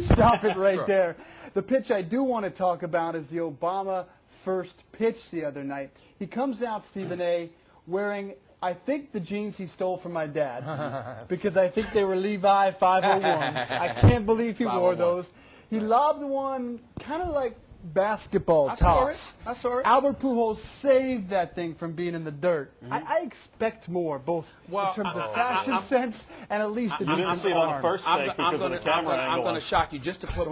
Stop it right there. The pitch I do want to talk about is the Obama first pitch the other night. He comes out, Stephen A., wearing, I think, the jeans he stole from my dad, because I think they were Levi 501s. I can't believe he wore those. He lobbed one kind of like basketball toss. I saw it. Albert Pujols saved that thing from being in the dirt. I expect more, both in terms of fashion sense and at least a decent didn't see it on the first take because of the camera angle. I'm going to shock you just to put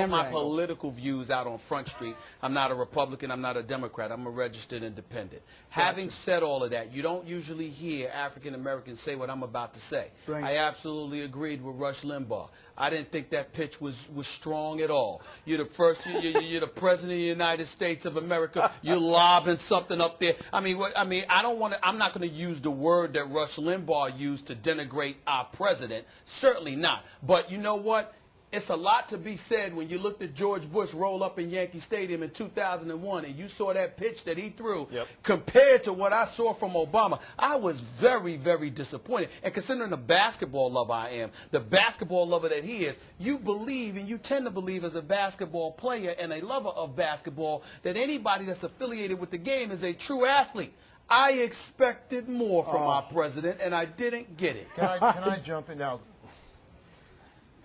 my political views out on Front Street. I'm not a Republican. I'm not a Democrat. I'm a registered independent. Having said all of that, you don't usually hear African Americans say what I'm about to say. I absolutely agreed with Rush Limbaugh. I didn't think that pitch was strong at all. You're the first. You're the president of the United States of America. You're lobbing something up there. I mean, I don't want to. I'm not going to use the word that Rush Limbaugh used to denigrate our president. Certainly not. But you know what? It's a lot to be said when you looked at George Bush roll up in Yankee Stadium in 2001 and you saw that pitch that he threw compared to what I saw from Obama. I was very, very disappointed. And considering the basketball lover I am, the basketball lover that he is, you believe and you tend to believe as a basketball player and a lover of basketball that anybody that's affiliated with the game is a true athlete. I expected more from our president, and I didn't get it. Can I jump in now?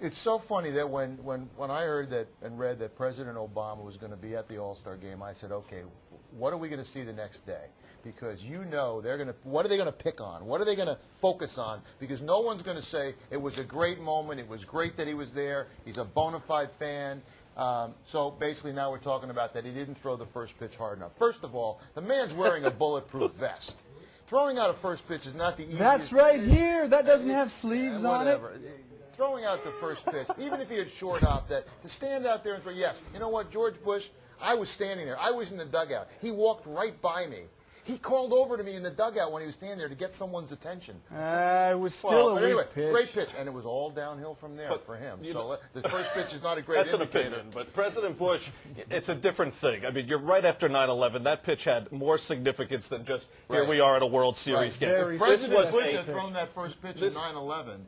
It's so funny that when I heard that and read that President Obama was going to be at the All-Star game, I said, okay, what are we going to see the next day? Because you know they're going to, what are they going to pick on? What are they going to focus on? Because no one's going to say it was a great moment, it was great that he was there, he's a bona fide fan. So basically now we're talking about that he didn't throw the first pitch hard enough. First of all, the man's wearing a bulletproof vest. Throwing out a first pitch is not the easiest. That's right here. That doesn't have sleeves on it. Throwing out the first pitch, even if he had short hopped that, to stand out there and throw, yes, you know what, George Bush, I was standing there. I was in the dugout. He walked right by me. He called over to me in the dugout when he was standing there to get someone's attention. It was still a weak pitch. Great pitch, and it was all downhill from there for him. So the first pitch is not a great indicator. That's an opinion, but President Bush, it's a different thing. I mean, you're right after 9/11. That pitch had more significance than just here we are at a World Series game. If President Bush had thrown that first pitch in 9/11,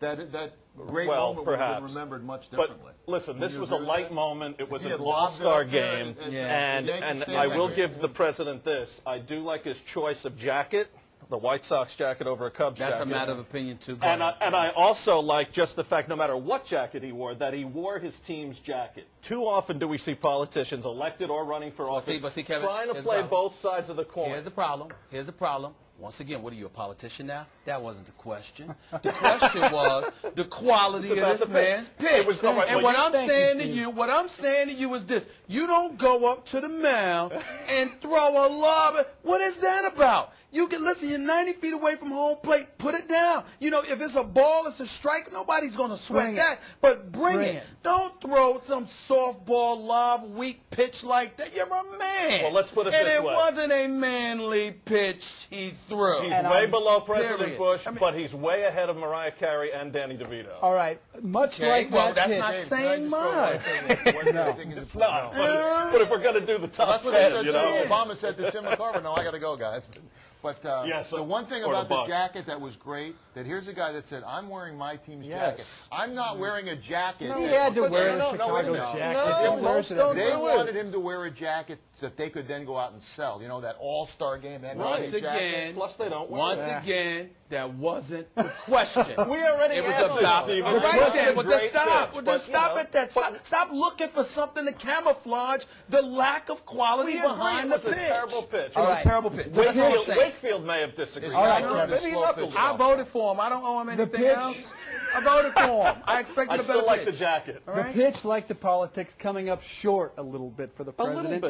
that great moment would have been remembered much differently. But listen, this was a light moment. It was an all-star game, and I will give the president this. I do like his choice of jacket, the White Sox jacket over a Cubs jacket. That's a matter of opinion, too. And I also like just the fact, no matter what jacket he wore, that he wore his team's jacket. Too often do we see politicians, elected or running for office, Kevin, trying to play both sides of the coin. Here's the problem. Here's the problem. Once again, what are you, a politician now? That wasn't the question. The question was the quality of this man's pitch. And what I'm saying to you is this. You don't go up to the mound and throw a lob. What is that about? You can listen, you're 90 feet away from home plate, put it down. You know, if it's a ball, it's a strike, nobody's going to sweat that. But bring it. Don't throw some softball lob, weak pitch like that. You're a man. Well, let's put it this way. And it wasn't a manly pitch he threw. He's way below President Bush, but he's way ahead of Mariah Carey and Danny DeVito. All right. Much like that that's pitch. not saying much. No, it's not. But if we're going to do the top 10, you know. Obama said to Tim McCarver, no, I got to go, guys. But the one thing about the jacket that was great, that here's a guy that said, I'm wearing my team's jacket. I'm not wearing a jacket. He had to wear a Chicago jacket. They wanted him to wear a jacket so that they could then go out and sell. You know, that all-star game. Once again, plus they don't once again, that wasn't the question. We already answered, Stephen. Right then, well, just stop. Well, just stop at that. Stop looking for something to camouflage the lack of quality behind the pitch. It was a terrible pitch. It was a terrible pitch. Wakefield may have disagreed. I voted for him. I don't owe him anything else. I voted for him. I expected a better pitch. I still like the jacket. The pitch, like the politics, coming up short a little bit for the president.